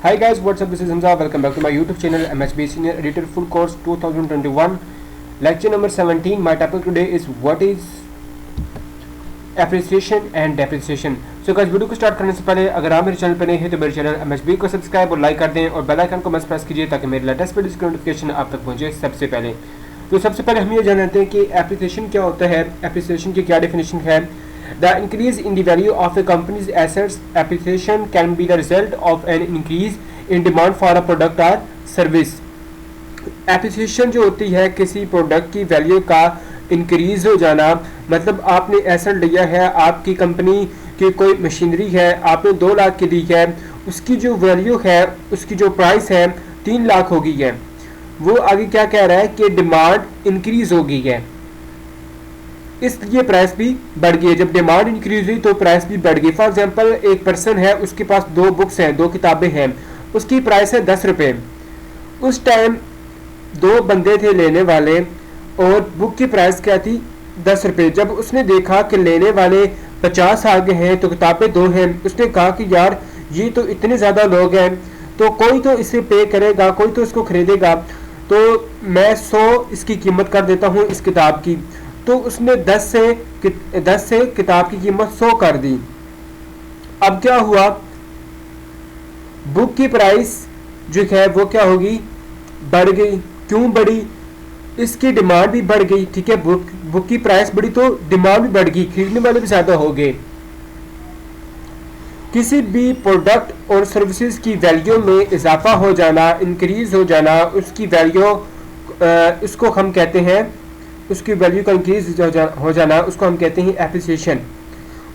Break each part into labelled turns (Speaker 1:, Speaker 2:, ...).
Speaker 1: Hi guys, what's up? This is Hamza. Welcome back to my YouTube channel MHB Senior Editor Full Course 2021. Lecture number 17. My topic today is what is appreciation and depreciation. So guys, video को start करने से पहले अगर आप मेरे channel पर नए हैं तो मेरे चैनल MHB को सब्सक्राइब और लाइक कर दें और बेल आइकन को मस्ट प्रेस कीजिए ताकि मेरे लेटेस्ट वीडियोस की नोटिफिकेशन आप तक पहुंचे सबसे पहले। तो सबसे पहले हम ये जानते हैं कि एप्रिसिएशन क्या होता है, एप्रिसिएशन की क्या डेफिनेशन है। The increase in the value of a company's assets, appreciation can be the result of an increase in demand for a product or service. Appreciation जो होती है किसी प्रोडक्ट की वैल्यू का इंक्रीज हो जाना, मतलब आपने एसेट लिया है, आपकी कंपनी की कोई मशीनरी है, आपने 2 लाख की ली है, उसकी जो वैल्यू है, उसकी जो प्राइस है 3 लाख हो गई है। वो आगे क्या कह रहा है कि डिमांड इंक्रीज हो गई है, इसलिए प्राइस भी बढ़ गई है। जब डिमांड इंक्रीज हुई तो प्राइस भी बढ़ गई। फॉर एग्जांपल एक पर्सन है, उसके पास 2 बुक्स हैं, 2 किताबें हैं, उसकी प्राइस है 10 रुपये। उस टाइम 2 बंदे थे लेने वाले और बुक की प्राइस क्या थी 10 रुपये। जब उसने देखा कि लेने वाले 50 आ गए हैं तो किताबें 2 हैं, उसने कहा कि यार ये तो इतने ज़्यादा लोग हैं तो कोई तो इसे पे करेगा, कोई तो इसको खरीदेगा, तो मैं 100 इसकी कीमत कर देता हूँ इस किताब की। तो उसने 10 से किताब की कीमत 100 कर दी। अब क्या हुआ, बुक की प्राइस जो है वो क्या होगी, बढ़ गई। क्यों बढ़ी? इसकी डिमांड भी बढ़ गई। ठीक है, बुक की प्राइस बढ़ी तो डिमांड भी बढ़ गई, खरीदने वाले भी ज्यादा हो गए। किसी भी प्रोडक्ट और सर्विसेज की वैल्यू में इजाफा हो जाना, इंक्रीज हो जाना, उसकी वैल्यू इसको हम कहते हैं, उसकी वैल्यू का इंक्रीज हो जाना उसको हम कहते हैं एप्रिसिएशन।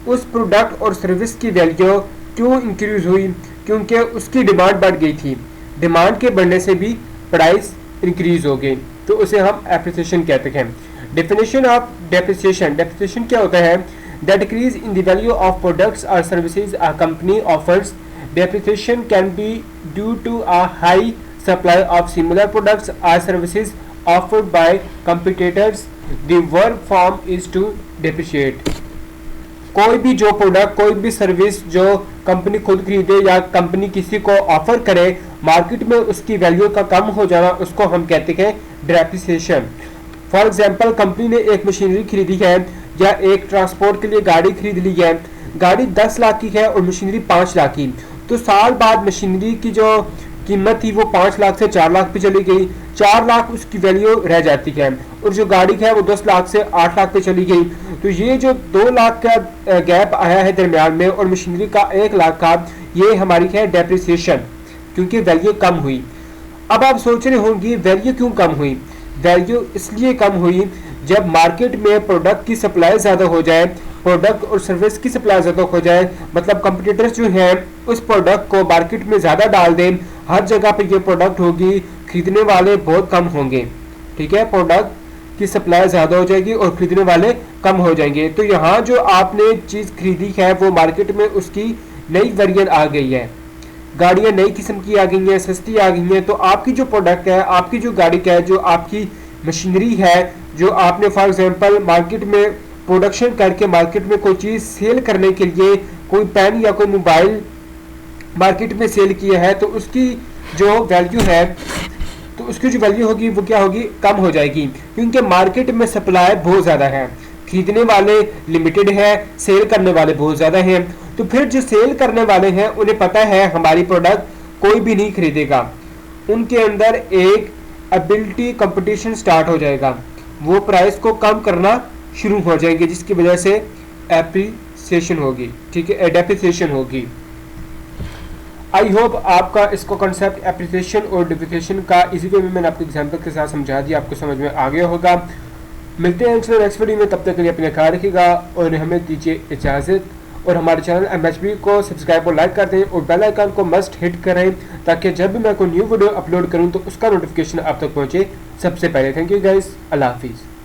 Speaker 1: उस प्रोडक्ट और सर्विस की वैल्यू क्यों इंक्रीज हुई? क्योंकि उसकी डिमांड बढ़ गई थी, डिमांड के बढ़ने से भी प्राइस इंक्रीज हो गई, तो उसे हम एप्रिसिएशन कहते हैं। डेफिनेशन ऑफ डेप्रिसिएशन, डेप्रिसिएशन क्या होता है? The decrease in the value of products और services a company offers. Depreciation can be due to a high supply of similar products और services offered by competitors. The verb form is to depreciate. कोई भी जो product, कोई भी service जो company खुद खरीदे या कंपनी किसी को ऑफर करे, मार्केट में उसकी वैल्यू का कम हो जाना, उसको हम कहते हैं डेप्रिसिएशन। फॉर एग्जांपल कंपनी ने एक मशीनरी खरीदी है या एक ट्रांसपोर्ट के लिए गाड़ी खरीद ली है, गाड़ी 10 लाख की है और मशीनरी 5 लाख की, तो साल बाद मशीनरी की जो कीमत थी वो 5 लाख से 4 लाख पे चली गई, 4 लाख उसकी वैल्यू रह जाती है, और जो गाड़ी है वो 10 लाख से 8 लाख पे चली गई। तो ये जो 2 लाख का गैप आया है दरमियान में और मशीनरी का 1 लाख का, ये हमारी है डेप्रिसिएशन, क्योंकि वैल्यू कम हुई। अब आप सोच रहे होंगे वैल्यू क्यों कम हुई? वैल्यू इसलिए कम हुई जब मार्केट में प्रोडक्ट की सप्लाई ज़्यादा हो जाए, प्रोडक्ट और सर्विस की सप्लाई ज़्यादा हो जाए, मतलब कंपटीटर्स जो हैं उस प्रोडक्ट को मार्केट में ज़्यादा डाल दें, हर जगह पे ये प्रोडक्ट होगी, खरीदने वाले बहुत कम होंगे। ठीक है, प्रोडक्ट की सप्लाई ज़्यादा हो जाएगी और खरीदने वाले कम हो जाएंगे। तो यहाँ जो आपने चीज़ खरीदी है वो मार्केट में उसकी नई वेरिएंट आ गई है, गाड़ियाँ नई किस्म की आ गई हैं, सस्ती आ गई हैं, तो आपकी जो प्रोडक्ट है, आपकी जो गाड़ी का है, जो आपकी मशीनरी है, जो आपने फॉर एग्जांपल मार्केट में प्रोडक्शन करके मार्केट में कोई चीज़ सेल करने के लिए, कोई पेन या कोई मोबाइल मार्केट में सेल किया है, तो उसकी जो वैल्यू है, तो उसकी जो वैल्यू होगी वो क्या होगी, कम हो जाएगी, क्योंकि मार्केट में सप्लाई बहुत ज़्यादा है, खरीदने वाले लिमिटेड है, सेल करने वाले बहुत ज़्यादा हैं। तो फिर जो सेल करने वाले हैं उन्हें पता है हमारी प्रोडक्ट कोई भी नहीं खरीदेगा, उनके अंदर एक एबिलिटी कंपटीशन स्टार्ट हो जाएगा, वो प्राइस को कम करना शुरू हो जाएंगे, जिसकी वजह से एप्रिसिएशन होगी। ठीक है, डेप्रिसिएशन होगी। आई होप आपका इसको कॉन्सेप्ट एप्रिसिएशन और डेप्रिसिएशन का इसी वे में मैंने आपको एग्जांपल के साथ समझा दिया, आपको समझ में आ गया होगा। मिलते हैं नेक्स्ट वीडियो में, तब तक के लिए अपने ख्याल रखिएगा और हमें दीजिए इजाज़त। और हमारे चैनल MHB को सब्सक्राइब और लाइक कर दें और बेल आइकन को मस्ट हिट करें ताकि जब भी मैं कोई न्यू वीडियो अपलोड करूं तो उसका नोटिफिकेशन आप तक पहुंचे सबसे पहले। थैंक यू गाइस, अल्लाह हाफिज़।